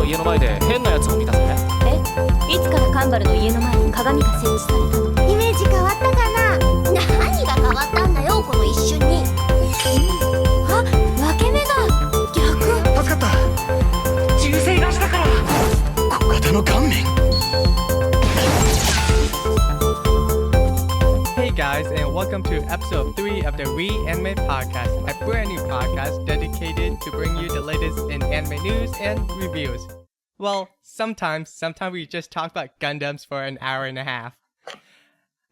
の家の前で変なやつを見たぜ。いつからカンバルの家の前に鏡が設置されたの？イメージ変わったかな。何が変わったんだよ、この一瞬に。あ、分け目が逆。助かった。銃声がしたから小型の顔面。Hey guys, and welcome to episode 3 of the Re-Anime Podcast, a brand new podcast dedicated to bring you the latest in anime news and reviews. Well, sometimes we just talk about Gundams for an hour and a half.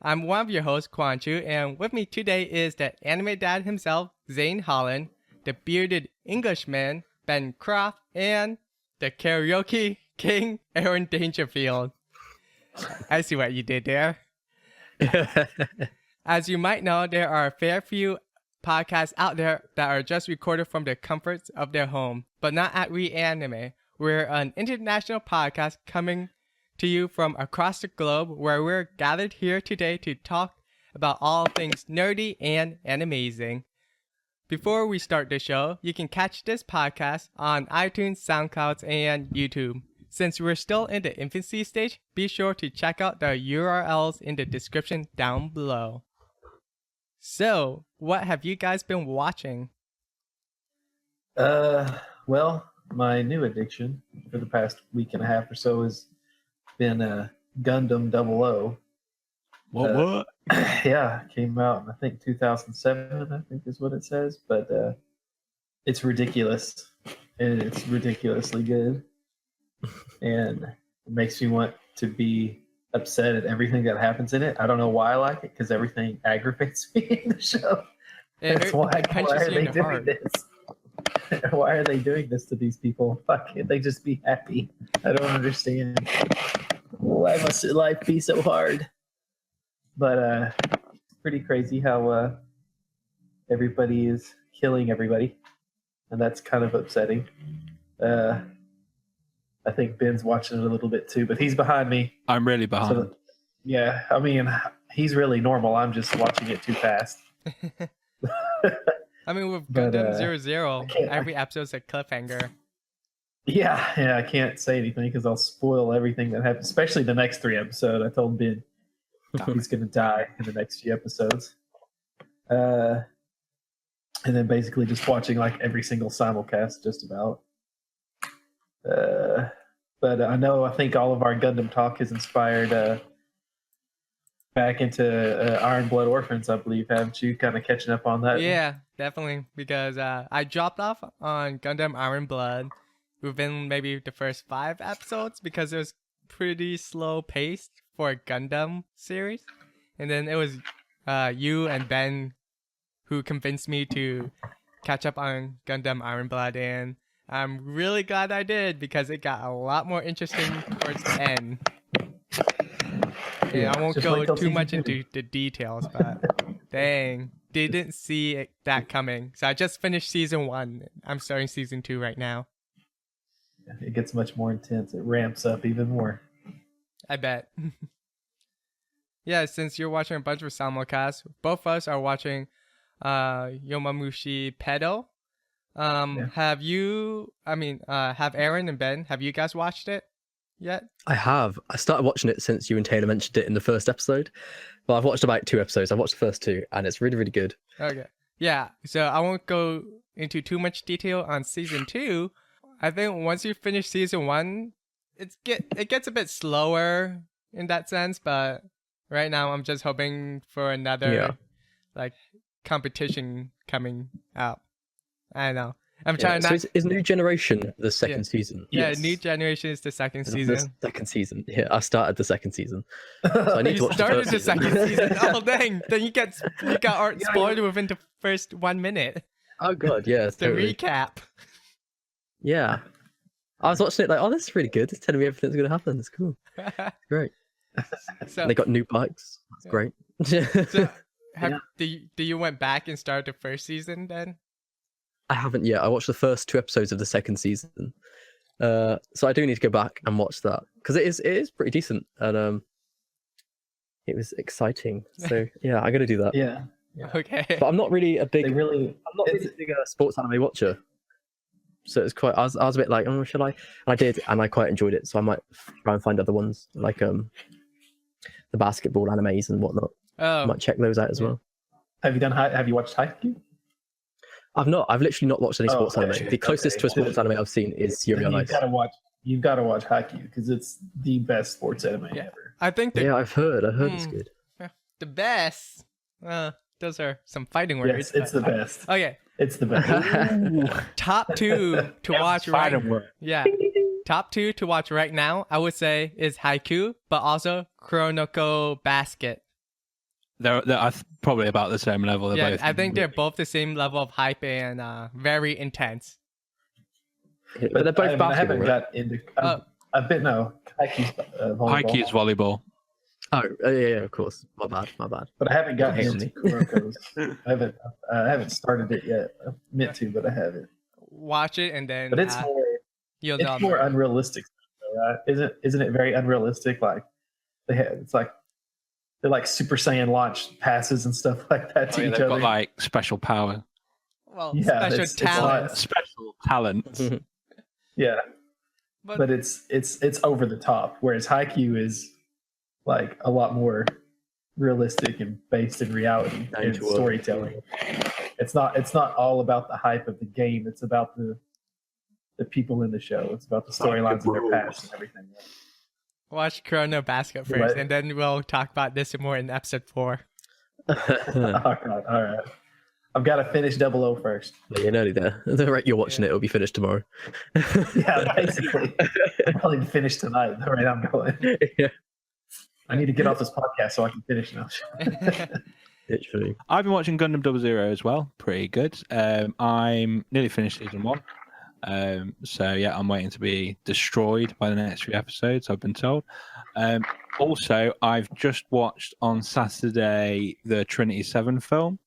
I'm one of your hosts, Quan Chu, and with me today is the anime dad himself, Zane Holland, the bearded Englishman, Ben Croft, and the karaoke king, Aaron Dangerfield. I see what you did there. As you might know, there are a fair few podcasts out there that are just recorded from the comforts of their home, but not at Re-Anime. We're an international podcast coming to you from across the globe, where we're gathered here today to talk about all things nerdy and amazing. Before we start the show, you can catch this podcast on iTunes, SoundCloud, and YouTube. Since we're still in the infancy stage, be sure to check out the URLs in the description down below. So, what have you guys been watching? Well, my new addiction for the past week and a half or so has been Gundam 00. What? Yeah, came out in I think 2007, I think is what it says, but it's ridiculous. And it's ridiculously good. And it makes me want to be upset at everything that happens in it. I don't know why I like it, because everything aggravates me in the show. That's why are they doing this? Why are they doing this to these people? Why can't they just be happy? I don't understand. Why must life be so hard? But pretty crazy how everybody is killing everybody, and that's kind of upsetting. I think Ben's watching it a little bit too, but he's behind me. I'm really behind. So, yeah, I mean, he's really normal. I'm just watching it too fast. I mean, with Gundam 00, every episode's a cliffhanger. Yeah, I can't say anything because I'll spoil everything that happens, especially the next 3 episodes. I told Ben he's going to die in the next few episodes. And then basically just watching like every single simulcast just about. But I think all of our Gundam talk has inspired back into Iron Blood Orphans, I believe. Haven't you? Kind of catching up on that? Yeah, definitely. Because I dropped off on Gundam Iron Blood within maybe the first 5 episodes because it was pretty slow paced for a Gundam series. And then it was you and Ben who convinced me to catch up on Gundam Iron Blood, and I'm really glad I did because it got a lot more interesting towards the end. Yeah, I won't go too much into the details, but dang, didn't see that coming. So I just finished season 1. I'm starting season 2 right now. It gets much more intense. It ramps up even more. I bet. Yeah, since you're watching a bunch of simulcasts, both of us are watching Yomamushi Pedo. Have Aaron and Ben, have you guys watched it yet? I have. I started watching it since you and Taylor mentioned it in the first episode. Well, I've watched about 2 episodes. I've watched the first 2, and it's really, really good. Okay. Yeah, so I won't go into too much detail on season 2. I think once you finish season 1, it gets a bit slower in that sense, but right now I'm just hoping for another competition coming out. I don't know. I'm trying not. So is New Generation the second season? Yeah, Yes. New Generation is the second season. The second season. Yeah, I started the second season. So I need to watch started the the second season. Oh dang! Then you got art spoiled within the first 1 minute. Oh god, yeah. The Totally. recap. Yeah. I was watching it like, oh, this is really good. It's telling me everything's going to happen. It's cool. It's great. So And they got new bikes. That's great. So do you went back and start the first season then? I haven't yet. I watched the first 2 episodes of the second season. So I do need to go back and watch that because it is pretty decent, and it was exciting. So yeah, I'm gonna do that. Yeah. Okay. But I'm not really a big They really. I'm not really a big sports anime watcher. So it's quite. I was a bit like, oh, should I? And I did, and I quite enjoyed it. So I might try and find other ones like the basketball animes and whatnot. I Oh, might check those out as well. Have you watched Haikyuu? I've not. I've literally not watched any Oh, sports okay. anime. The closest to a sports anime I've seen is Yuri On You've Ice. got to watch Haikyuu because it's the best sports anime ever. I think Yeah, I've heard. It's Hmm. good. the best. Those are some fighting words. Yes, it's the best. Okay, It's the best. top 2 to watch right. Fighting word. Yeah, top 2 to watch right now. I would say is Haikyuu, but also Chronoko Basket. They're probably about the same level. They're Yeah, both I think they're both the same level of hype and very intense. But they're both I basketball, haven't right? got into. I've been Haikyuu's volleyball. Haikyuu's volleyball. Oh, yeah, of course. My bad. But I haven't gotten Hate into me. Kuroko's. I haven't started it yet. I meant to, but I haven't. Watch it and then But it's you'll know. more unrealistic, right? Isn't it very unrealistic? Like it's like they're like Super Saiyan launch passes and stuff like that to Oh, yeah, each they've other. got like special power, Well, Yeah, special it's talent. special talents. Yeah, But but it's over the top. Whereas Haikyuu is like a lot more realistic and based in reality Down and to earth. storytelling. It's not all about the hype of the game. It's about the people in the show. It's about the storylines of their past and everything. watch Chrono Basket first, Right. and then we'll talk about this more in episode 4. All right. I've got to finish 00 first. You're nearly there. The rate you're watching it, it'll be finished tomorrow. Yeah, basically. I'll probably finish tonight. The rate I'm going. Yeah, I need to get off this podcast so I can finish now. literally. I've been watching Gundam 00 as well. Pretty good. I'm nearly finished season 1. So yeah, I'm waiting to be destroyed by the next few episodes, I've been told. Also, I've just watched on Saturday the Trinity 7 film.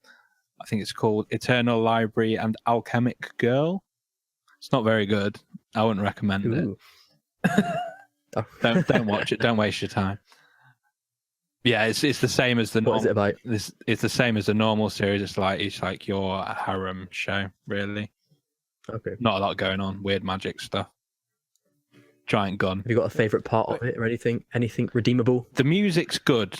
I think it's called Eternal Library and Alchemic Girl. It's not very good. I wouldn't recommend Ooh. it. Don't watch it. Don't waste your time. Yeah, it's the same as the What is it about? It's the same as the normal series. It's like your harem show, really. Okay. Not a lot going on. Weird magic stuff. Giant gun. Have you got a favourite part of it or anything? Anything redeemable? The music's good.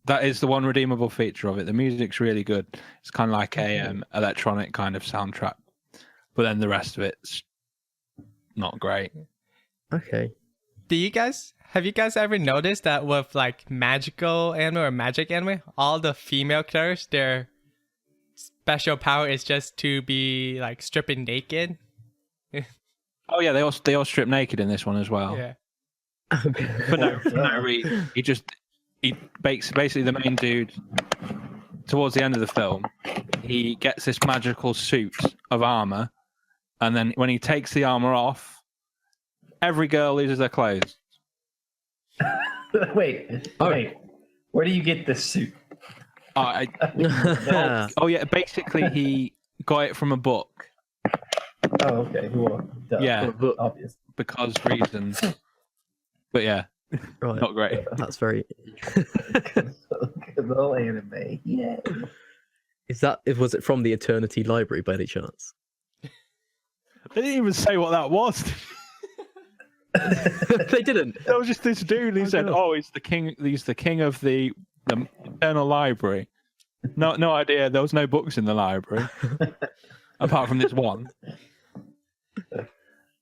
That is the one redeemable feature of it. The music's really good. It's kind of like a electronic kind of soundtrack, but then the rest of it's not great. Okay. Have you guys ever noticed that with like magical anime or magic anime, all the female characters, their special power is just to be like stripping naked? Oh yeah, they all strip naked in this one as well. Yeah. But no, he basically the main dude towards the end of the film, he gets this magical suit of armor, and then when he takes the armor off, every girl loses their clothes. Wait. Where do you get this suit? Oh yeah, basically he got it from a book Oh, okay. Well, duh. Yeah. Obvious. because reasons. But yeah, Right. not great. That's very. Good little anime. Yeah. Was it from the Eternity Library by any chance? They didn't even say what that was. They didn't. That was just this dude. He said, God. "Oh, he's the king. He's the king of the Eternal Library." No idea. There was no books in the library apart from this one.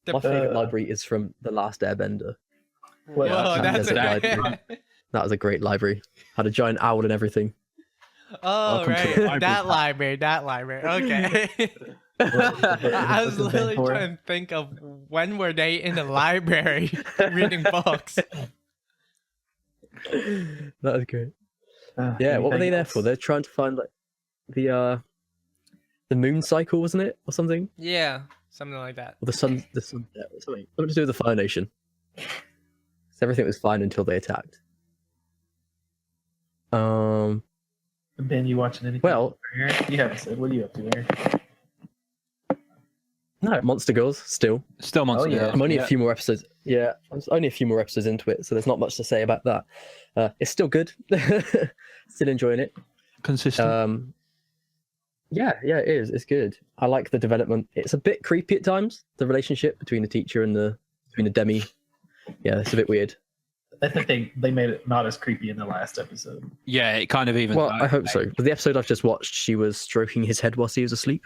My favorite library is from The Last Airbender. What- Whoa, that's Desert a great. Library. That was a great library. Had a giant owl and everything. Oh, Welcome to right. the library. That library. Okay. I was literally trying to think of when were they in the library reading books. That was great. Yeah, what were they there for? They're trying to find like the moon cycle, wasn't it, or something? Yeah, something like that. Or the sun, something to do with the Fire Nation. So everything was fine until they attacked. Ben, you watching anything? Well, Aaron? You haven't said. What are you up to, Aaron? no, Monster Girls still. Still Monster Oh, yeah. Girls. I'm only a few more episodes. Yeah, I'm only a few more episodes into it, so there's not much to say about that. It's still good. Still enjoying it. Consistent. Yeah, it is. It's good. I like the development. It's a bit creepy at times. The relationship between the teacher and the demi. Yeah, it's a bit weird. I think they made it not as creepy in the last episode. Yeah, it kind of even. Well, I hope so. But the episode I've just watched, she was stroking his head whilst he was asleep,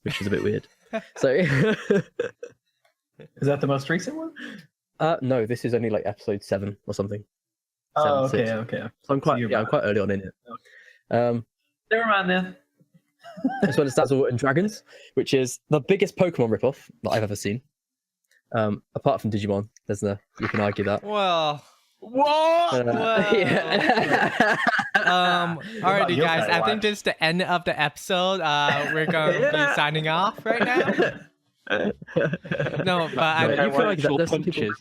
which is a bit weird. So, Is that the most recent one? no, this is only like episode 7 or something. Oh, 7, okay. 6. So I'm quite early on in it. Never mind then. As well as Dazzle and Dragons, which is the biggest Pokemon ripoff that I've ever seen. Apart from Digimon, you can argue that. Well, What? Yeah. alrighty, guys. I think this is the end of the episode. We're going to be signing off right now. No, but You feel like Actual there's punches.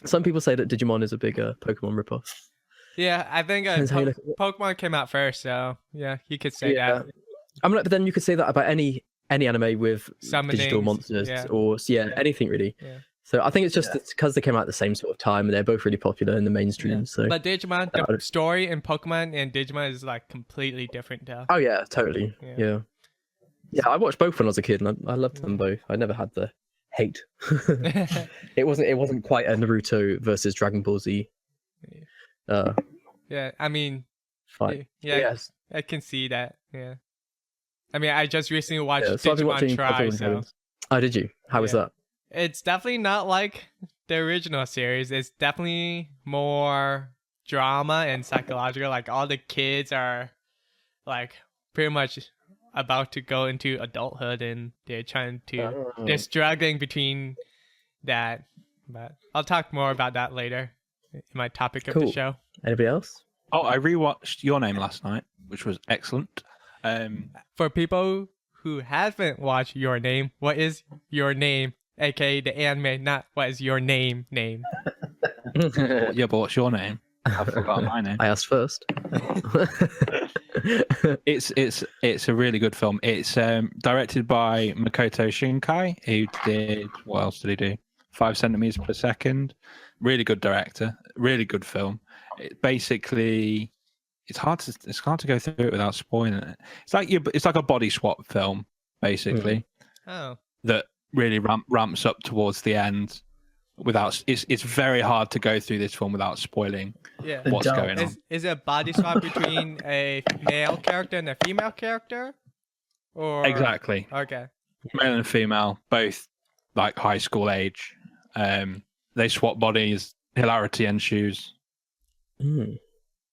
some people say that Digimon is a bigger Pokemon ripoff. yeah, I think Depends how you look at it. Pokemon came out first, so yeah, you could say that. I mean, but then you could say that about any anime with digital Summonings, monsters yeah. or anything really. Yeah. So I think it's just because they came out at the same sort of time and they're both really popular in the mainstream. Yeah. So But Digimon, the story in Pokemon and Digimon is like completely different though. oh yeah, totally. Yeah. Yeah, I watched both when I was a kid and I loved them both. I never had the hate. It wasn't quite a Naruto versus Dragon Ball Z Yeah, I mean, fight. yeah, Yes. I can see that. Yeah. I mean, I just recently watched Yeah, so I've been watching Digimon Try, Puzzle and so Dragons. Oh, did you? How was that? it's definitely not like the original series. It's definitely more drama and psychological. Like all the kids are like pretty much about to go into adulthood and they're trying to they're struggling between that. But I'll talk more about that later in my topic of the Cool. show. Anybody else? Oh, I rewatched Your Name last night, which was excellent. For people who haven't watched Your Name, what is Your Name? AKA the anime, not what is your name. Yeah, but what's your name? I've forgotten my name. I asked first. It's a really good film. It's directed by Makoto Shinkai, who did, what else did he do? 5 centimeters per second. Really good director. Really good film. Basically, it's hard to go through it without spoiling it. It's like a body swap film, basically. Oh. That really ramps up towards the end. It's very hard to go through this film without spoiling Yeah. what's going on. Is it a body swap between a male character and a female character? Or Exactly. Okay. Male and female, both like high school age. They swap bodies, hilarity ensues,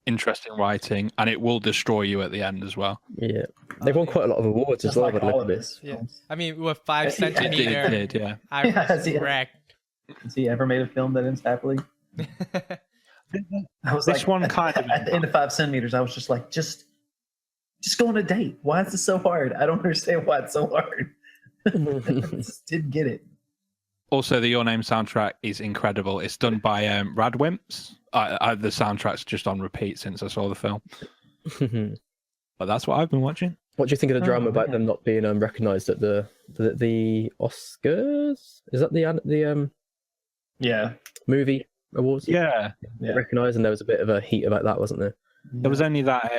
interesting writing, and it will destroy you at the end as well. Yeah, they've won quite a lot of awards as Just well. like by the look all of of it. this. Yeah. I mean, with 5 It did, centimeter, It did, yeah. I was Yeah. wrecked. Has he ever made a film that ends happily? I was This one kind of at the end of 5 centimeters. I was just like, just go on a date. Why is this so hard? I don't understand why it's so hard. I just didn't get it. Also, the Your Name soundtrack is incredible. It's done by Radwimps. The soundtrack's just on repeat since I saw the film. But that's what I've been watching. What do you think of the drama about yeah. them not being recognised at the Oscars? Is that the Yeah. movie awards? Yeah. Yeah. Recognised, and there was a bit of a heat about that, wasn't there? There was only that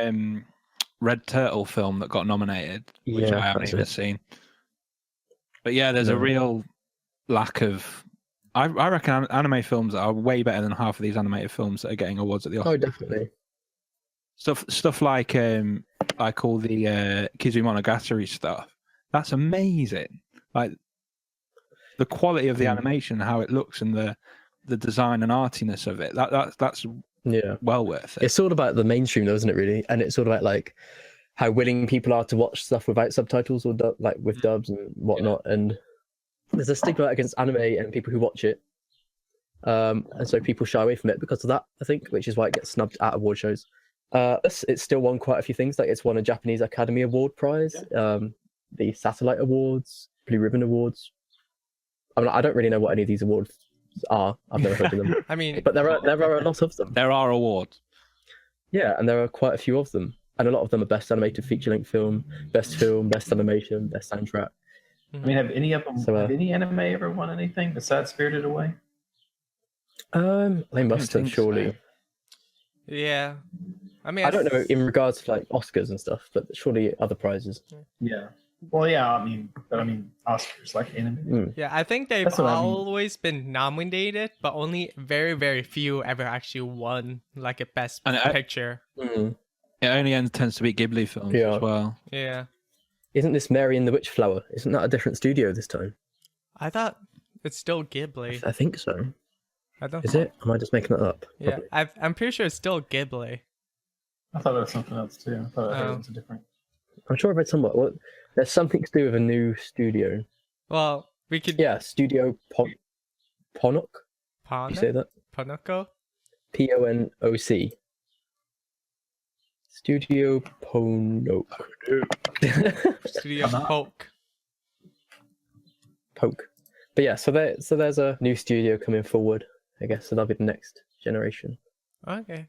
Red Turtle film that got nominated, which Yeah, I haven't that's even it. seen. But yeah, there's a real lack of. I reckon anime films are way better than half of these animated films that are getting awards at the Oscars. Oh, definitely. Stuff like all the Kizumonogatari stuff. That's amazing. Like the quality of the animation, how it looks, and the design and artiness of it. That's Yeah. well worth it. It's all about the mainstream, though, isn't it? Really, and it's all about like how willing people are to watch stuff without subtitles or like with dubs and whatnot. And there's a stigma against anime and people who watch it, and so people shy away from it because of that. I think, which is why it gets snubbed at award shows. It's still won quite a few things. Like it's won a Japanese Academy Award prize, the Satellite Awards, Blue Ribbon Awards. I mean, I don't really know what any of these awards are. I've never heard of them. I mean, But there are a lot of them. There are awards. Yeah, and there are quite a few of them, and a lot of them are best animated feature-length film, best animation, best soundtrack. I mean, have any of them? So, have any anime ever won anything besides Spirited Away? They must have think so. surely. yeah. I mean, I don't know in regards to like Oscars and stuff, but surely other prizes. Yeah. Well, yeah. I mean, Oscars like anime. Yeah, I think they've That's what I mean. always been nominated, but only very, very few ever actually won like a best And picture. Mm. It only tends to be Ghibli films Yeah. as well. Yeah. Isn't this Mary and the Witchflower? Isn't that a different studio this time? I thought it's still Ghibli. I think so. I don't. Is it? Am I just making it up? Yeah, Probably. I'm pretty sure it's still Ghibli. I thought it was something else too. I thought Oh. it was a different. I'm sure I read somewhere. Well, there's something to do with a new studio. Well, we could. Yeah, Studio Ponok. You say that? Ponoko? Ponoc. Studio Ponok. Studio Poke. Poke. But yeah, so there's a new studio coming forward, I guess, so that'll be the next generation. Okay.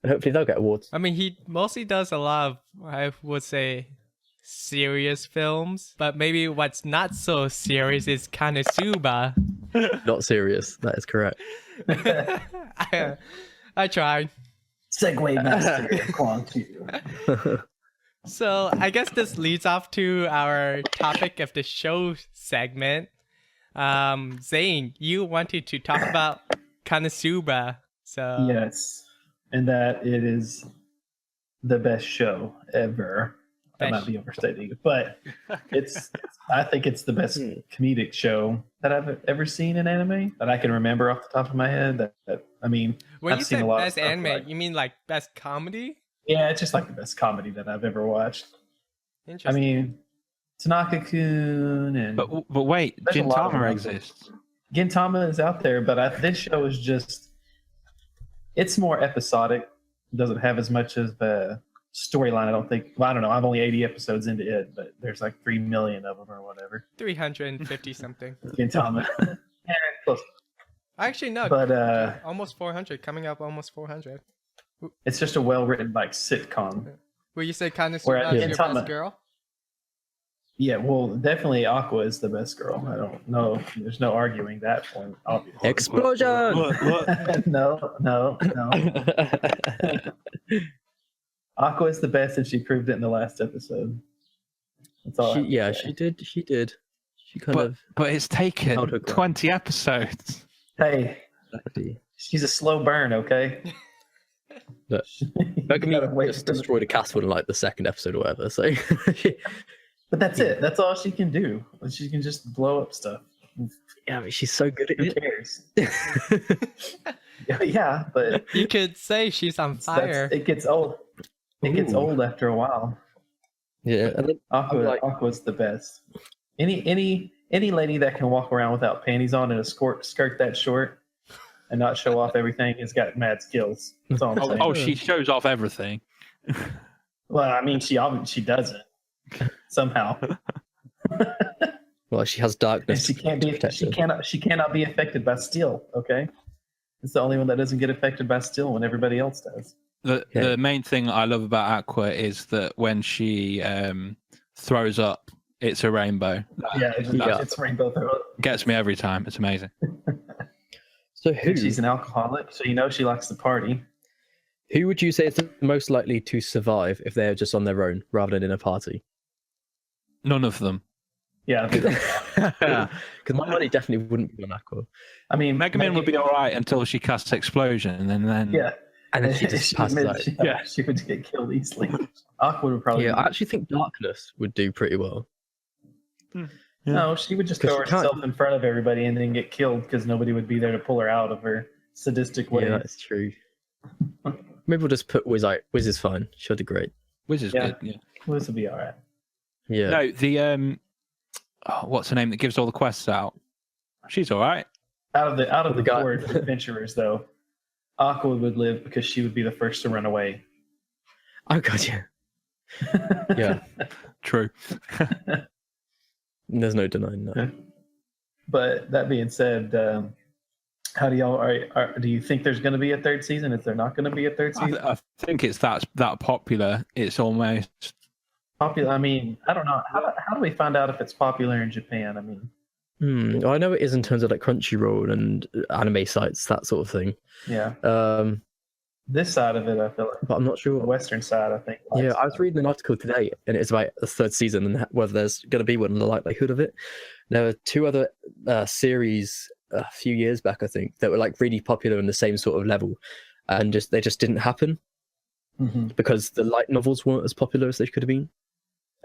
And hopefully they'll get awards. I mean, he mostly does a lot of, I would say, serious films, but maybe what's not so serious is Konosuba. Not serious, that is correct. I tried. Segway master Kwang Chu. So I guess this leads off to our topic of the show segment. Zane, you wanted to talk about Konosuba. So Yes, and that it is the best show ever. I might be overstating it, but I think it's the best comedic show that I've ever seen in anime that I can remember off the top of my head. I mean, when I've you seen say a lot of best stuff anime, like- you mean like best comedy? Yeah, it's just like the best comedy that I've ever watched. I Interesting. mean, Tanaka-kun and But wait, There's a lot of Gintama them. exists. Gintama is out there, but this show is it's more episodic. It doesn't have as much of the storyline, I don't think. Well, I don't know. I'm only 80 episodes into it, but there's like 3 million of them or whatever. 350 something. Gintama. Yeah, close. Actually, no. But almost 400. Coming up almost 400. it's just a well-written like sitcom. Will you say Konosuba Whereas is your Gintama- best girl? Yeah, well, definitely Aqua is the best girl. I don't know. There's no arguing that point, obviously. Explosion! No. Aqua is the best, and she proved it in the last episode. That's all. I have to Yeah, say. she did. She kind of... But it's taken Held her ground. 20 episodes. Hey, she's a slow burn, okay? Look, You gotta Megami wait just for the- destroyed a castle in like the second episode or whatever, so... But that's it. That's all she can do. She can just blow up stuff. yeah, but she's so good at Who it. cares? Yeah, but You could say she's on fire. it gets old. It gets Ooh. old after a while. Yeah, and then Aqua's the best. Any lady that can walk around without panties on and a skirt that short and not show off everything has got mad skills. That's all I'm saying. Oh, she shows off everything. Well, I mean, she doesn't somehow. well, she has And darkness. she can't to be. protect her. She cannot be affected by steel. Okay, it's the only one that doesn't get affected by steel when everybody else does. The main thing I love about Aqua is that when she throws up, it's a rainbow. Yeah, Yeah. it's rainbow throw. Gets me every time. It's amazing. So who She's an alcoholic, so you know she likes to party. would you say is the most likely to survive if they're just on their own rather than in a party? None of them. Yeah, Because my money definitely wouldn't be on Aqua. I mean, Megamin would be all right until she casts Explosion, and then Yeah, And then she just passes out. She would get killed easily. Aqua would probably. Yeah, I actually think Darkness would do pretty well. No, she would just 'Cause throw she can't- herself in front of everybody and then get killed because nobody would be there to pull her out of her sadistic way. Yeah, that's true. Maybe we'll just put Wiz out. Wiz is fine. She'll do great. Wiz is Yeah. good. Yeah. This would be all right. Yeah. No, the what's her name that gives all the quests out? She's all right. Out of the The guy- four adventurers, though, Aqua would live because she would be the first to run away. Oh god, yeah. Yeah. True. There's no denying that. But that being said, how do y'all do you think there's going to be a third season? Is there not going to be a third season? I think it's that popular. It's almost Popular. I mean, I don't know. How do we find out if it's popular in Japan? I mean, Well, I know it is in terms of like Crunchyroll and anime sites, that sort of thing. yeah. This side of it, I feel like but I'm not the sure. Western side, I think. Yeah, likes I was it. reading an article today, and it's about the third season and whether there's going to be one, and the likelihood of it. There were two other series a few years back, I think, that were like really popular in the same sort of level, and they just didn't happen Mhm. because the light novels weren't as popular as they could have been.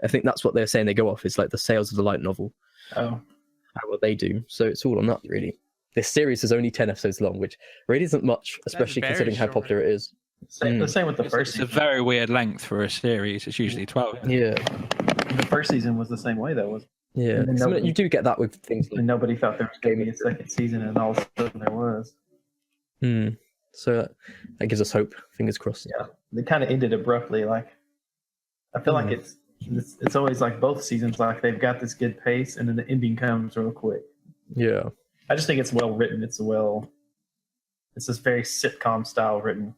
I think that's what they're saying they go off. It's like the sales of the light novel, Oh, what they do. So it's all on that, really. This series is only 10 episodes long, which really isn't much, especially very considering how short. popular it is. the same with the first It's a season. very weird length for a series. It's usually 12. Yeah, The first season was the same way, though. yeah. And then 'Cause, I mean, nobody- you do get that with things like. And nobody thought there was going to be a second season, and all of a sudden there was. So that gives us hope. Fingers crossed. Yeah, they kind of ended abruptly. Like, I feel like it's always like both seasons. Like they've got this good pace, and then the ending comes real quick. Yeah. I just think it's well written. It's this very sitcom style written.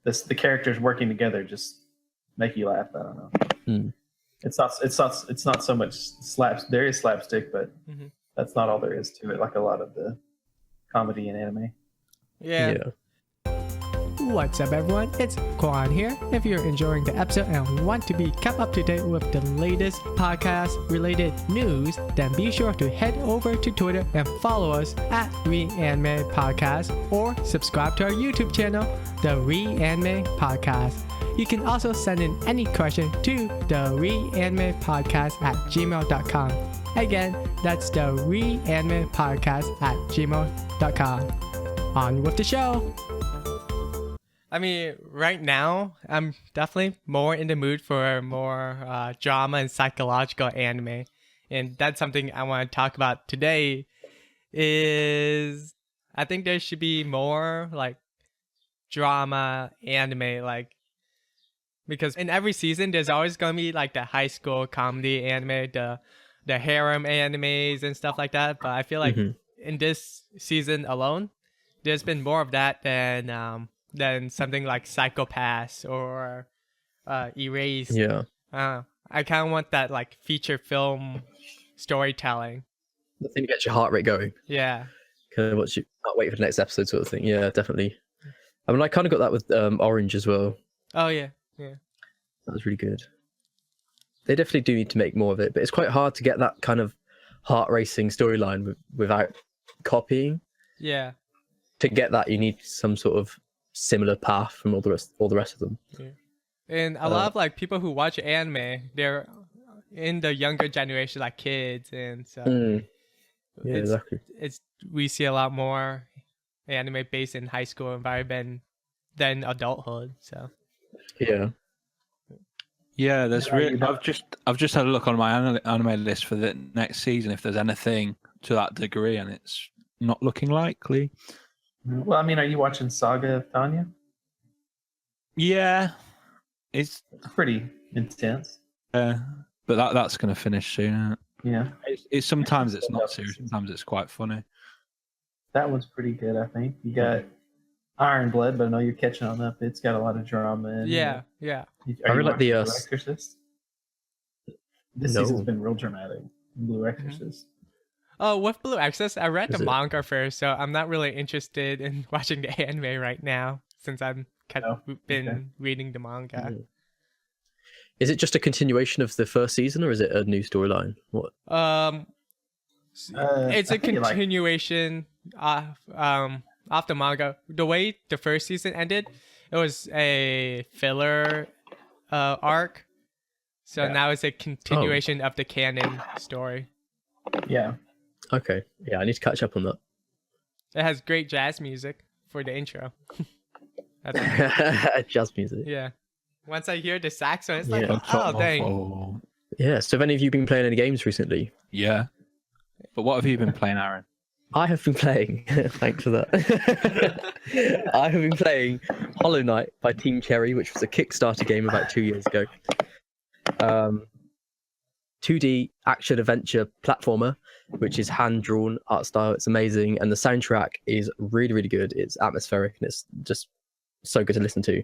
The characters working together just make you laugh. I don't know. Hmm. It's not so much slaps. There is slapstick, but Mhm. that's not all there is to it. Like a lot of the comedy and anime. Yeah. What's up, everyone? It's Kwan here. If you're enjoying the episode and want to be kept up to date with the latest podcast related news, then be sure to head over to Twitter and follow us at Reanime Podcast or subscribe to our YouTube channel, The Reanime Podcast. You can also send in any question to the Reanime Podcast at gmail.com. Again, that's the Reanime Podcast at gmail.com. On with the show. I mean, right now, I'm definitely more in the mood for more drama and psychological anime. And that's something I want to talk about today is I think there should be more like drama anime, like, because in every season, there's always going to be like the high school comedy anime, the harem animes and stuff like that. But I feel like in this season alone, there's been more of that than something like Psychopaths or Erased. Yeah. I kind of want that like feature film storytelling. The thing that gets your heart rate going. Yeah. Kind of watch you can't wait for the next episode sort of thing. Yeah, definitely. I mean, I kind of got that with Orange as well. Oh yeah. That was really good. They definitely do need to make more of it, but it's quite hard to get that kind of heart racing storyline without copying. Yeah. To get that, you need some sort of similar path from all the rest of them. Yeah. And a lot of like people who watch anime, they're in the younger generation, like kids, and so Yeah, exactly. We see a lot more anime based in high school environment than adulthood. So Yeah, there's really. I've just had a look on my anime list for the next season if there's anything to that degree, and it's not looking likely. Well, I mean, are you watching Saga of Tanya? Yeah, it's pretty intense. but that's going to finish soon. Yeah, it's sometimes it's not serious. Sometimes it's quite funny. That one's pretty good. I think you got Iron Blood, but I know you're catching on up. It's got a lot of drama. And, yeah. I really like the Blue Exorcist. This season's been real dramatic. Blue Exorcist. Oh, with Blue Exorcist, I read Is the it? manga first, so I'm not really interested in watching the anime right now since I've been reading the manga. Is it just a continuation of the first season, or is it a new storyline? What? It's I a think it, like- continuation of the manga. The way the first season ended, it was a filler arc. So now it's a continuation of the canon story. Yeah. Okay, yeah, I need to catch up on that. It has great jazz music for the intro. That's- Jazz music. yeah. Once I hear the saxophone, it's like, Yeah. oh, dang. Yeah. So, have any of you been playing any games recently? Yeah. But what have you been playing, Aaron? I have been playing. Thanks for that. I have been playing Hollow Knight by Team Cherry, which was a Kickstarter game about 2 years ago. 2D action adventure platformer, which is hand drawn art style. It's amazing, and the soundtrack is really, really good. It's atmospheric and it's just so good to listen to.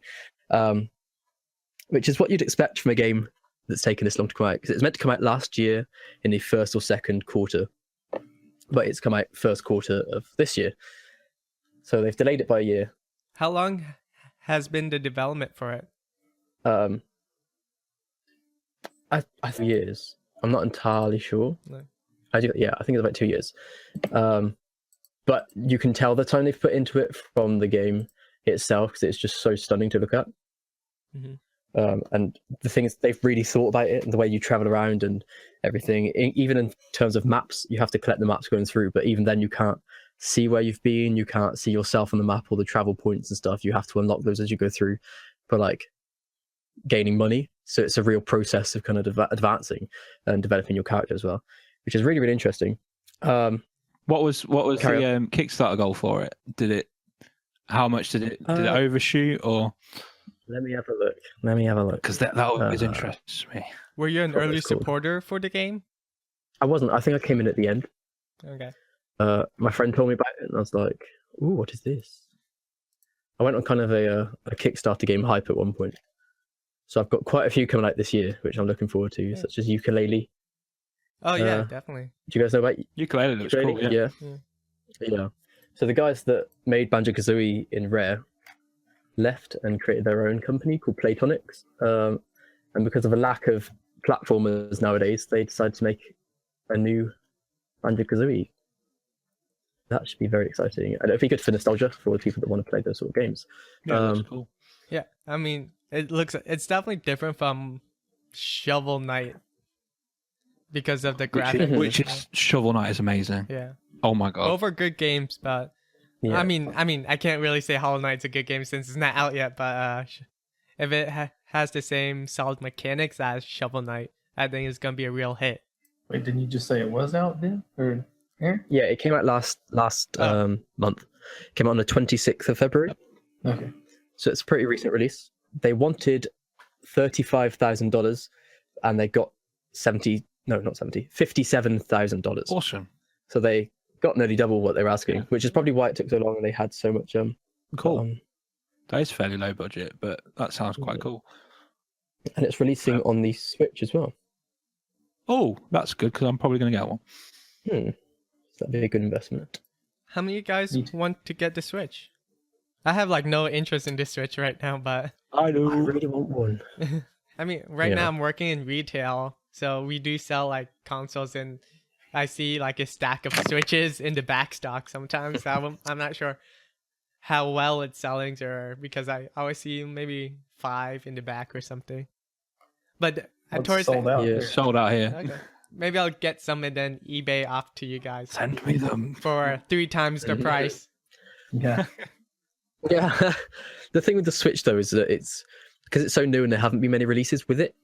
Which is what you'd expect from a game that's taken this long to come out, because it's meant to come out last year in the first or second quarter, but it's come out first quarter of this year. So they've delayed it by a year. How long has been the development for it? I think years. I'm not entirely sure. No. I think it's about 2 years. But you can tell the time they've put into it from the game itself because it's just so stunning to look at. And the thing is, they've really thought about it and the way you travel around and everything. Even in terms of maps, you have to collect the maps going through, but even then you can't see where you've been. You can't see yourself on the map or the travel points and stuff. You have to unlock those as you go through for like gaining money. So it's a real process of kind of advancing and developing your character as well, which is really, really interesting. What was the Kickstarter goal for it? How much did it overshoot or? Let me have a look. Because that always interests me. Were you an early supporter for the game? I wasn't. I think I came in at the end. Okay. My friend told me about it, and I was like, "Ooh, what is this?" I went on kind of a Kickstarter game hype at one point, so I've got quite a few coming out this year, which I'm looking forward to, such as Ukulele. Oh yeah, definitely. Do you guys know about Ukulele? Looks cool. Yeah. So the guys that made Banjo-Kazooie in Rare left and created their own company called Playtonics, and because of a lack of platformers nowadays, they decided to make a new Banjo-Kazooie. That should be very exciting, and it'd be good for nostalgia for all the people that want to play those sort of games. Yeah, that's cool. Yeah, I mean, it's definitely different from Shovel Knight because of the graphics. Which is Shovel Knight is amazing. Yeah. Oh my god. Both are good games, but Yeah. I mean, I can't really say Hollow Knight's a good game since it's not out yet. But if it has the same solid mechanics as Shovel Knight, I think it's gonna be a real hit. Wait, didn't you just say it was out then? Or here? Yeah, it came out last month. It came out on the 26th of February. Okay. So it's a pretty recent release. They wanted $35,000 and they got $57,000. Awesome. So they got nearly double what they were asking, which is probably why it took so long and they had so much cool. That is fairly low budget, but that sounds quite cool. And it's releasing on the Switch as well. Oh, that's good because I'm probably going to get one. That'd be a good investment. How many of you guys want to get the Switch? I have like no interest in the Switch right now, but I do. I really want one. I mean, now I'm working in retail, so we do sell like consoles, and I see like a stack of Switches in the back stock sometimes. So I'm not sure how well it's selling, or because I always see maybe 5 in the back or something. But Sold out. Yeah. Sold out here. Okay. Maybe I'll get some and then eBay off to you guys Send me them. for 3 times the price. Yeah. Yeah. The thing with the Switch though is that it's because it's so new and there haven't been many releases with it.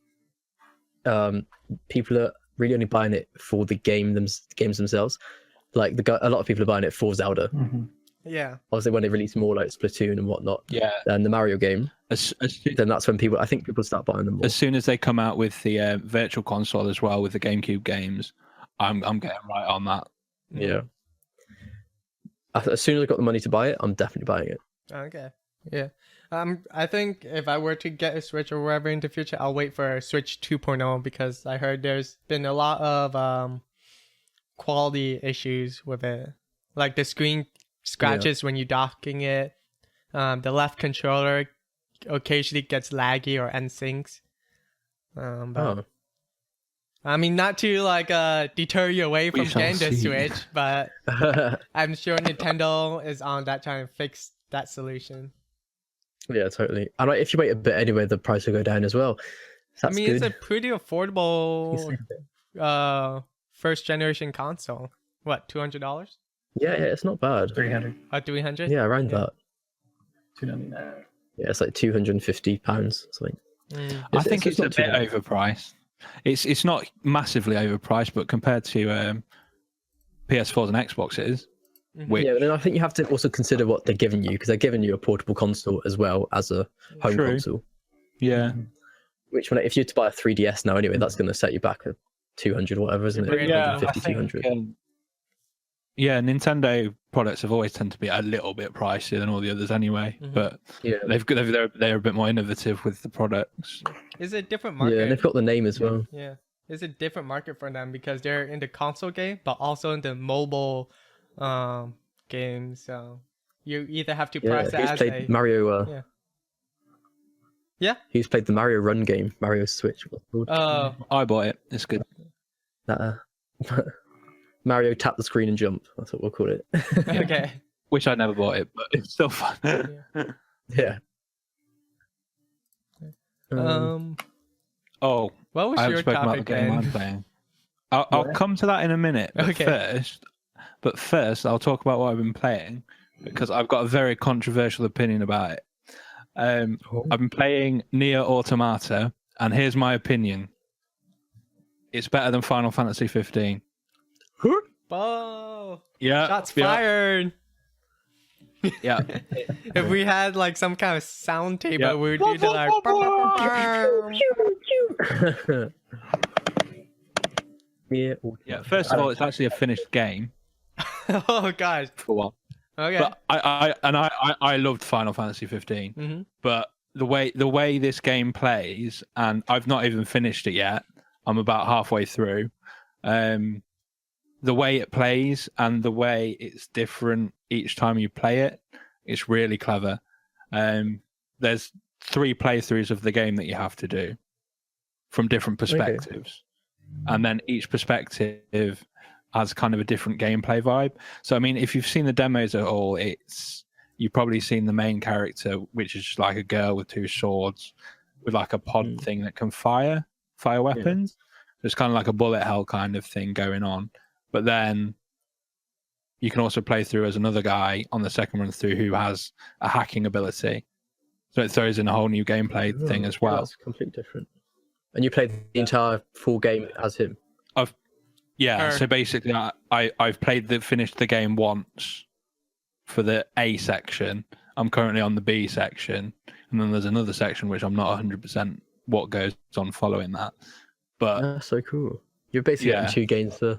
People are really only buying it for the games themselves. Like a lot of people are buying it for Zelda. Mm-hmm. Yeah. Obviously, when they release more like Splatoon and whatnot, and the Mario game, then that's when people start buying them more. As soon as they come out with the virtual console as well with the GameCube games, I'm getting right on that. Yeah. As soon as I got the money to buy it, I'm definitely buying it. Okay. Yeah. I think if I were to get a Switch or whatever in the future, I'll wait for Switch 2.0 because I heard there's been a lot of quality issues with it. Like the screen scratches when you're docking it. The left controller occasionally gets laggy or unsyncs. I mean, not to like deter you away from getting the Switch, but I'm sure Nintendo is on that trying to fix that solution. Yeah, totally. And if you wait a bit anyway, the price will go down as well. That's good. It's a pretty affordable first generation console. What, $200? Yeah, it's not bad. 300. 300? Yeah, around that. $299. Yeah, it's like £250 something. I think it's a not too bit bad. overpriced. It's not massively overpriced, but compared to PS4s and Xbox, it is. Which, Yeah, but then I think you have to also consider what they're giving you because they're giving you a portable console as well as a home True. console. yeah. Which, if you were to buy a 3DS now anyway, that's going to set you back at 200 or whatever, isn't it? Yeah, 150, 200. Nintendo products have always tend to be a little bit pricier than all the others anyway, but Yeah, they're a bit more innovative with the products. It's a different market. yeah, and they've got the name as well. Yeah. It's a different market for them because they're in the console game, but also in the mobile games. So you either have to Yeah, price it who's as played Mario? Yeah. He's played the Mario Run game, Mario Switch. What's it called? Oh, I bought it. It's good. Mario tap the screen and jump. That's what we'll call it. okay. Wish I never bought it, but it's still fun. Yeah. Oh, What was I your haven't spoken about the topic game I'm then? playing. I'll come to that in a minute. But Okay. first, I'll talk about what I've been playing because I've got a very controversial opinion about it. I've been playing Nier Automata, and here's my opinion: it's better than Final Fantasy 15. Oh, Yeah, shots yeah, fired. Yeah, If we had like some kind of sound table, Yeah. we would do the like. Yeah. First of all, it's actually a finished game Oh gosh. for one. Okay. But I loved Final Fantasy 15. Mhm. But the way this game plays, and I've not even finished it yet. I'm about halfway through. The way it plays and the way it's different each time you play it, it's really clever. There's 3 playthroughs of the game that you have to do from different perspectives, and then each perspective has kind of a different gameplay vibe. So I mean, if you've seen the demos at all, you've probably seen the main character, which is just like a girl with 2 swords with like a pod thing that can fire weapons. It's kind of like a bullet hell kind of thing going on. But then you can also play through as another guy on the second run through who has a hacking ability. So it throws in a whole new gameplay thing as well. That's completely different. And you played the entire full game as him. So basically I've finished the game once for the A section. I'm currently on the B section. And then there's another section which I'm not 100% what goes on following that. But That's so cool. You're basically getting 2 games there.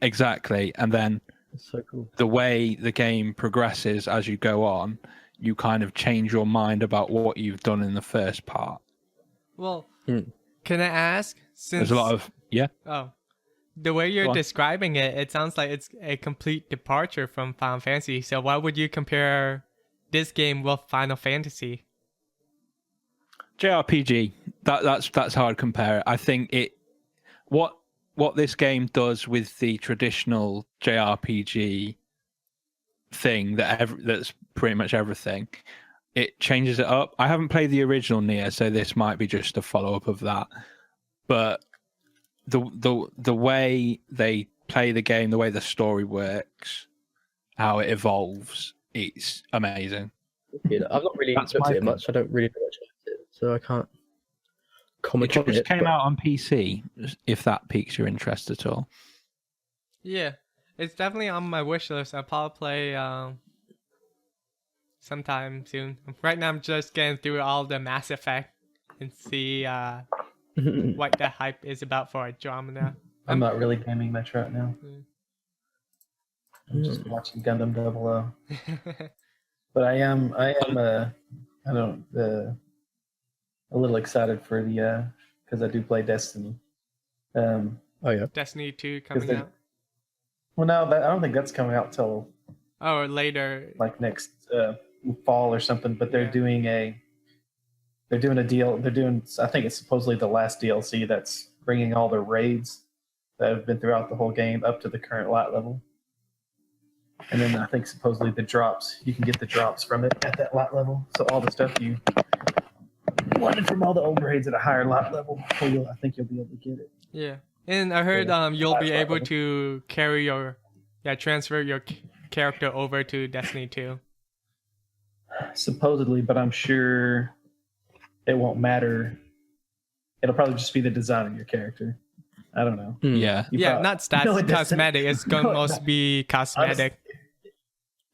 Exactly. And then That's so cool. the way the game progresses as you go on, you kind of change your mind about what you've done in the first part. Well, can I ask? Since There's a lot of the way Go you're on. describing it, it sounds like it's a complete departure from Final Fantasy. So why would you compare this game with Final Fantasy? JRPG. That's how I'd compare it. I think what this game does with the traditional JRPG thing that's pretty much everything, it changes it up. I haven't played the original Nier, so this might be just a follow up of that. But the way they play the game, the way the story works, how it evolves, it's amazing. Yeah, I've not really That's looked my at it thing. much. I don't really know much about it, so I can't It comment on just it. came but- out on PC, if that piques your interest at all. Yeah, it's definitely on my wish list. I'll probably play sometime soon. Right now, I'm just getting through all the Mass Effect and see what the hype is about for a drama now. I'm not really gaming much right now. Mm. I'm just watching Gundam 00. But I am a little excited for the because I do play Destiny. Oh yeah. Destiny 2 coming they- out. Well, no, I don't think that's coming out till Or later. like next fall or something. But they're Yeah. doing a deal. They're doing, I think it's supposedly the last DLC that's bringing all the raids that have been throughout the whole game up to the current light level. And then I think supposedly the drops, you can get the drops from it at that light level. So all the stuff you wanted from all the old raids at a higher light level, I think you'll be able to get it. Yeah. And I heard Yeah. you'll be Last able level. to transfer your character over to Destiny 2. Supposedly, but I'm sure it won't matter. It'll probably just be the design of your character. I don't know. Yeah. You Yeah, prob- not stats, No, it doesn't. cosmetic. It's going to No, most be cosmetic.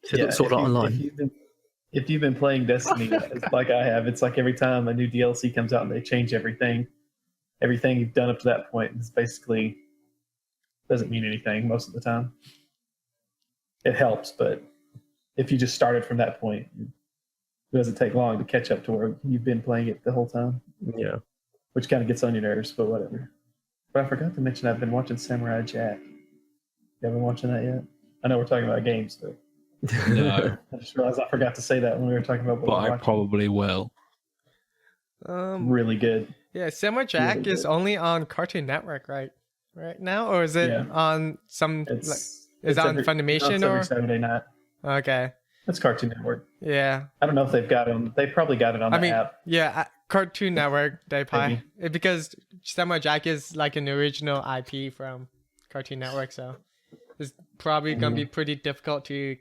Is it sort of online? If you've been playing Destiny it's like I have, it's like every time a new DLC comes out and they change everything you've done up to that point is basically doesn't mean anything most of the time. It helps, but if you just started from that point, it doesn't take long to catch up to where you've been playing it the whole time, Yeah. which kind of gets on your nerves, but whatever. But I forgot to mention I've been watching Samurai Jack. You haven't been watching that yet? I know we're talking about games, but No, I just realized I forgot to say that when we were talking about what but we're I watching. probably will. Really good. Yeah, Samurai Jack Really is good. only on Cartoon Network right now, or is it Yeah. on some? It's Is that on Funimation it's every or? Saturday night. Okay, It's Cartoon Network. yeah. I don't know if they've got them. They probably got it on I the mean, app. yeah, Cartoon Network. They probably because Samurai Jack is like an original IP from Cartoon Network, so it's probably gonna be pretty difficult to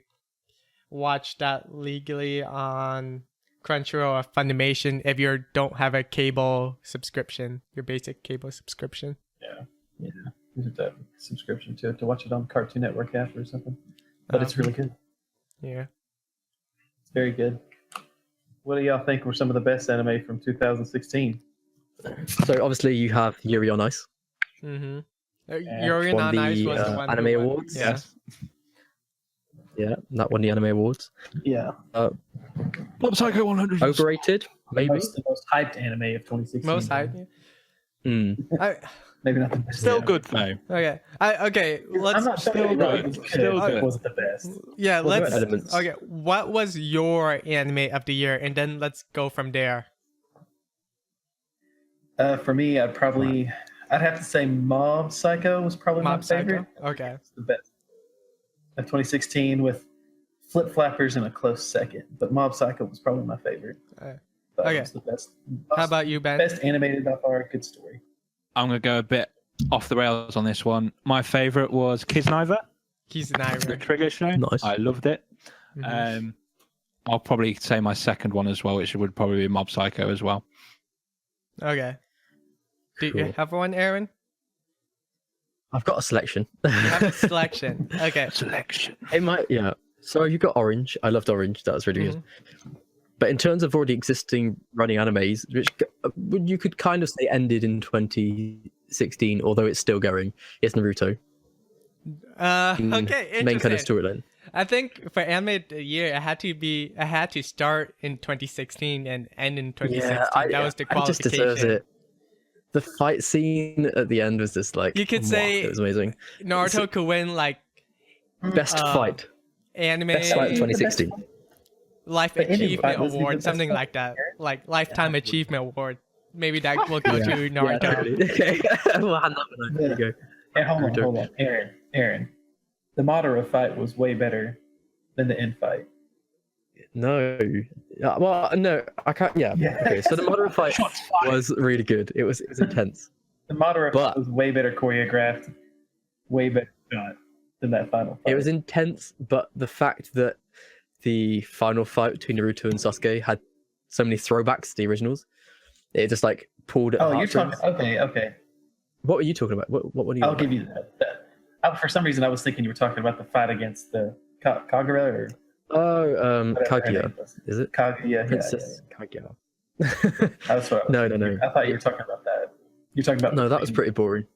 watch that legally on Crunchyroll or Funimation if you don't have a cable subscription, your basic cable subscription. Yeah. You have to have a subscription to it to watch it on Cartoon Network app or something. But it's really good. Yeah. It's very good. What do y'all think were some of the best anime from 2016? So obviously you have Yuri on Ice. Mm-hmm. Yeah, Yuri won on Ice the, was the one Anime who won. Awards. Yeah. Yeah, that won the Anime Awards. Yeah. Mob Psycho 100. Overrated, maybe. The most hyped anime of 2016. Most hype. Mm. Maybe not the best. Still anime. good though. Okay. Okay. Let's. I'm not still saying good. it was Still but good. it wasn't the best. Yeah. Well, there Let's. are elements. Okay. What was your anime of the year, and then let's go from there. For me, I'd have to say Mob Psycho was probably Mob my favorite. Psycho. Okay. It's the best of 2016 with Flip Flappers in a close second, but Mob Psycho was probably my favorite. But okay. it was the best. How about you, Ben? Best animated by far. Good story. I'm gonna go a bit off the rails on this one. My favorite was Kisniver, He's an the Irish. Trigger show. Nice. I loved it. Mhm. I'll probably say my second one as well, which would probably be Mob Psycho as well. Okay. Do you Cool. have one, Aaron? I've got a selection. You have a selection. Okay. Selection. It might, yeah. So you've got Orange. I loved Orange. That was really good. But in terms of already existing running animes, which you could kind of say ended in 2016, although it's still going, it's Naruto. Okay. Main kind of Interesting. storyline. I think for anime of the year, it had to start in 2016 and end in 2016. That was the It just deserves qualification. it. The fight scene at the end was just like You could wow, say- it was amazing. Naruto could win like Best fight. anime Best fight of 2016. life The ending achievement fight was the award, best something fight. like that, like lifetime achievement award. Maybe that will go to Yeah, Naruto. totally. Okay, we'll hand that one out. There you go. Hey, hold Naruto. on, Aaron. The Madara fight was way better than the end fight. No. Well, no, I can't. Yeah. Yeah. Okay, so the modern fight was really good. It was intense. The Madara But- fight was way better choreographed, way better shot than that final fight. It was intense, but the fact that the final fight between Naruto and Sasuke had so many throwbacks to the originals, it just like pulled at Oh, you're heartstrings. talking. Okay. What were you talking about? What were you? I'll give you that. For some reason, I was thinking you were talking about the fight against the Kagura or Oh, whatever her Kaguya. name was. Is it? Kaguya. Princess Kaguya. That's what. No. I thought you were talking about that. You're talking about. No, that was pretty boring.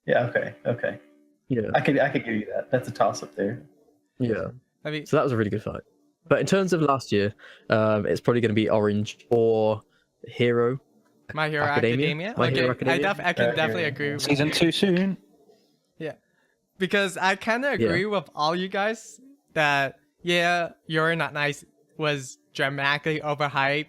Yeah. Okay. Yeah. I could give you that. That's a toss up there. Yeah. I mean, So that was a really good fight. But in terms of last year, it's probably going to be Orange or Hero. My Hero Academia? Academia. My Okay, Hero Academia? I can Yeah, definitely Hero. agree with Season you. 2 soon. Because I kind of agree with all you guys that You're Not Nice was dramatically overhyped.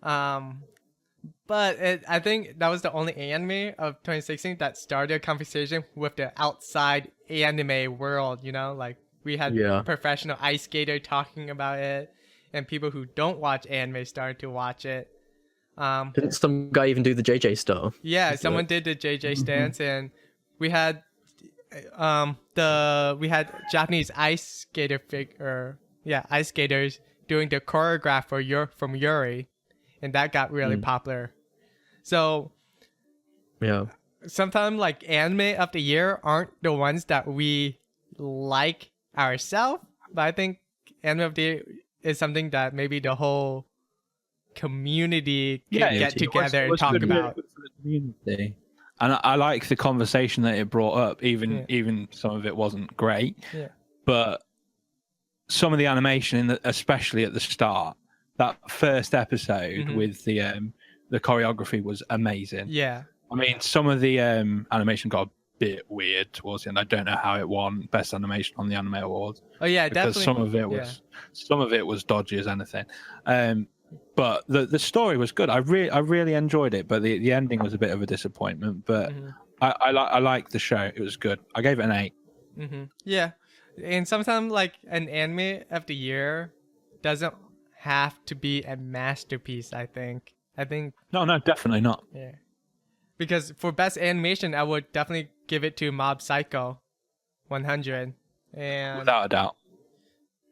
But I think that was the only anime of 2016 that started a conversation with the outside anime world. You know, like we had professional ice skater talking about it, and people who don't watch anime started to watch it. Didn't some guy even do the JJ star? Yeah, someone did the JJ stance, and we had Japanese ice skater ice skaters doing the choreograph from Yuri, and that got really popular. So Yeah. sometimes like anime of the year aren't the ones that we like ourselves, but I think anime of the year is something that maybe the whole community can get together and talk about. Community. And I like the conversation that it brought up, even some of it wasn't great. Yeah. But some of the animation, especially at the start, that first episode with the choreography was amazing. Yeah. I mean, some of the animation got a bit weird towards the end. I don't know how it won Best Animation on the Anime Awards. Oh yeah, Because definitely. some of it was dodgy as anything. but the story was good. I really enjoyed it, but the ending was a bit of a disappointment. But I like the show. It was good. I gave it an 8. Yeah, and sometimes like an anime of the year doesn't have to be a masterpiece. I think. No, definitely not. Yeah, because for best animation, I would definitely give it to Mob Psycho 100, and Without a doubt.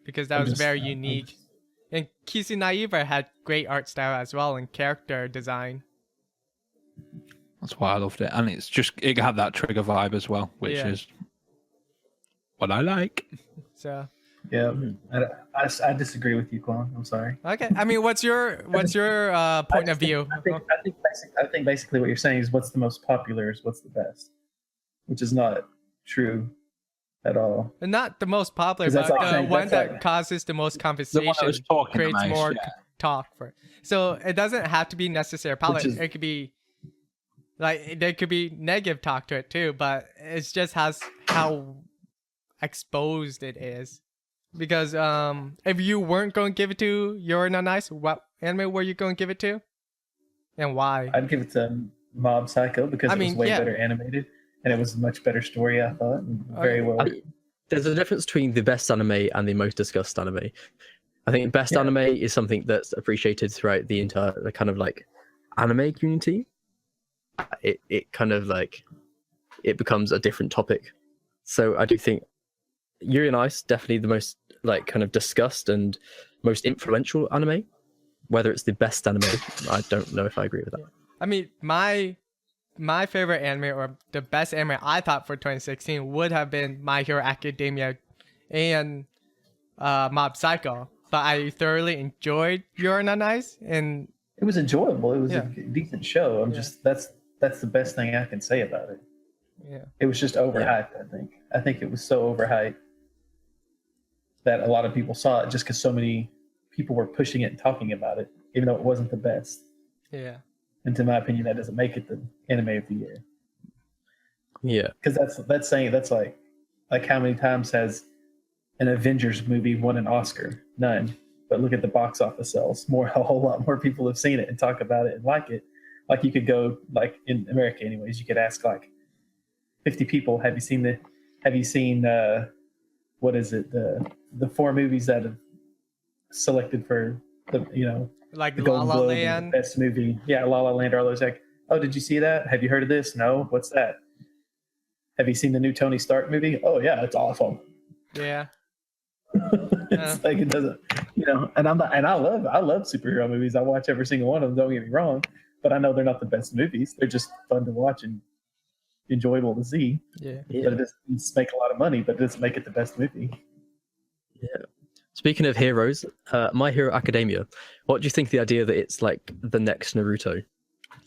because that was very unique. And Kisu Naiva had great art style as well and character design. That's why I loved it, and it had that trigger vibe as well, which is what I like. So Yeah, I disagree with you, Quan. I'm sorry. okay, I mean, what's your point of view? I think basically what you're saying is what's the most popular is what's the best, which is not true at all. And not the most popular, 'Cause that's but like the saying- one that's that like- causes the most The one conversation, that was talking the creates most, more yeah. talk for. So it doesn't have to be necessarily popular. Which is- It could be like there could be negative talk to it too, but it's just how exposed it is. Because if you weren't going to give it to Yuri On Ice, what anime were you going to give it to, and why? I'd give it to Mob Psycho because I it mean, was way yeah. better animated and it was a much better story. I thought and very well. There's a difference between the best anime and the most discussed anime. I think best anime is something that's appreciated throughout the entire the kind of like anime community. It kind of like it becomes a different topic. So I do think Yuri On Ice definitely the most like kind of discussed and most influential anime. Whether it's the best anime, I don't know if I agree with that. I mean, my favorite anime or the best anime I thought for 2016 would have been My Hero Academia and Mob Psycho. But I thoroughly enjoyed Yuri On Ice, and It was enjoyable. It was Yeah. a decent show. I'm just that's the best thing I can say about it. yeah, It was just overhyped. I think it was so overhyped that a lot of people saw it just because so many people were pushing it and talking about it, even though it wasn't the best. yeah. And to my opinion, that doesn't make it the anime of the year. Yeah. Because that's saying that's like how many times has an Avengers movie won an Oscar? None. But look at the box office sales. A whole lot more people have seen it and talk about it and like it. Like you could go like in America, anyways. You could ask like 50 people, have you seen what is it the 4 movies that have selected for the Like the La Golden La Globe Land. best movie? Yeah, La La Land. Are those like, oh, did you see that? Have you heard of this? No. What's that? Have you seen the new Tony Stark movie? Oh yeah, it's awful. Yeah. It's like it doesn't, and I love superhero movies. I watch every single one of them. Don't get me wrong, but I know they're not the best movies. They're just fun to watch and enjoyable to see. Yeah. But it doesn't make a lot of money, but it doesn't make it the best movie. Yeah. Speaking of heroes, My Hero Academia. What do you think of the idea that it's like the next Naruto?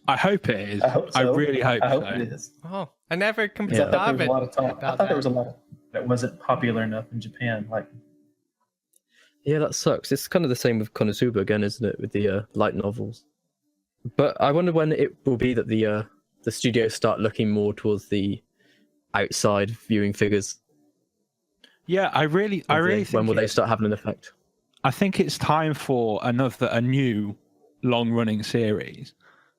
I hope it is. I hope so. I really hope I hope so. it is. Oh, I never Because completely I thought thought there of was it. a lot of talk. I thought there was a lot that wasn't popular enough in Japan. Like, Yeah, that sucks. It's kind of the same with Konosuba again, isn't it, with the light novels? But I wonder when it will be that the studios start looking more towards the outside viewing figures. Yeah, I really think when will they start having an effect? I think it's time for a new long-running series.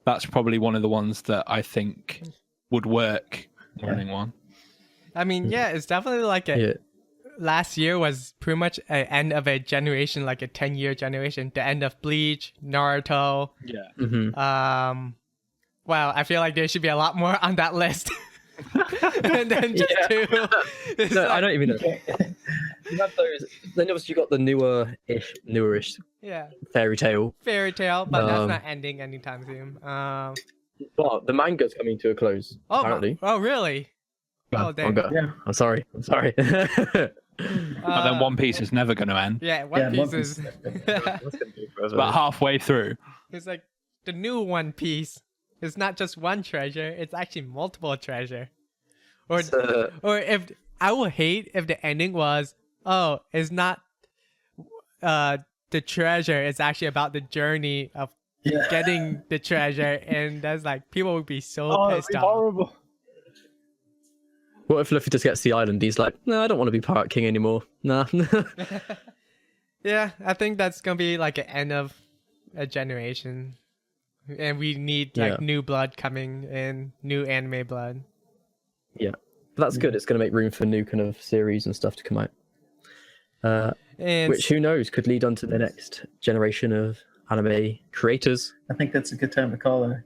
That's probably one of the ones that I think would work. Running one. I mean, yeah, it's definitely like last year was pretty much an end of a generation, like a 10-year generation. The end of Bleach, Naruto. Yeah. Mm-hmm. Wow, I feel like there should be a lot more on that list. And then just two. It's No, like- I don't even know. You have those. Then obviously you got the newerish Yeah, fairy tale. fairy tale, but that's Um, not ending anytime soon. Well, the manga's coming to a close. Apparently. Oh, really? Oh, dang. Manga. Yeah. I'm sorry. But then One Piece is never going to end. Yeah, One Piece is. It's about halfway through. It's like the new One Piece. It's not just one treasure; it's actually multiple treasure. Or if I would hate if the ending was, oh, it's not the treasure. It's actually about the journey of getting the treasure, and that's like people would be so pissed off. horrible. What if Luffy just gets the island? He's like, no, I don't want to be Pirate King anymore. Nah. Yeah, I think that's gonna be like an end of a generation, and we need like new blood coming in, new anime blood. Yeah, but that's good. It's going to make room for new kind of series and stuff to come out. And Which, who knows, could lead on to the next generation of anime creators. I think that's a good time to call her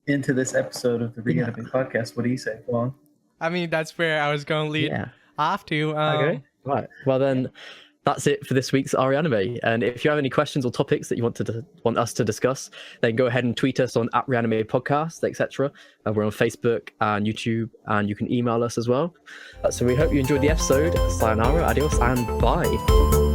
into this episode of the Reanime podcast. What do you say, Juan? I mean, that's where I was going to lead off to. Okay, right. Well, then that's it for this week's Reanime. And if you have any questions or topics that you want us to discuss, then go ahead and tweet us on @Reanime Podcast, etc. We're on Facebook and YouTube, and you can email us as well. So we hope you enjoyed the episode. Sayonara, adios, and bye.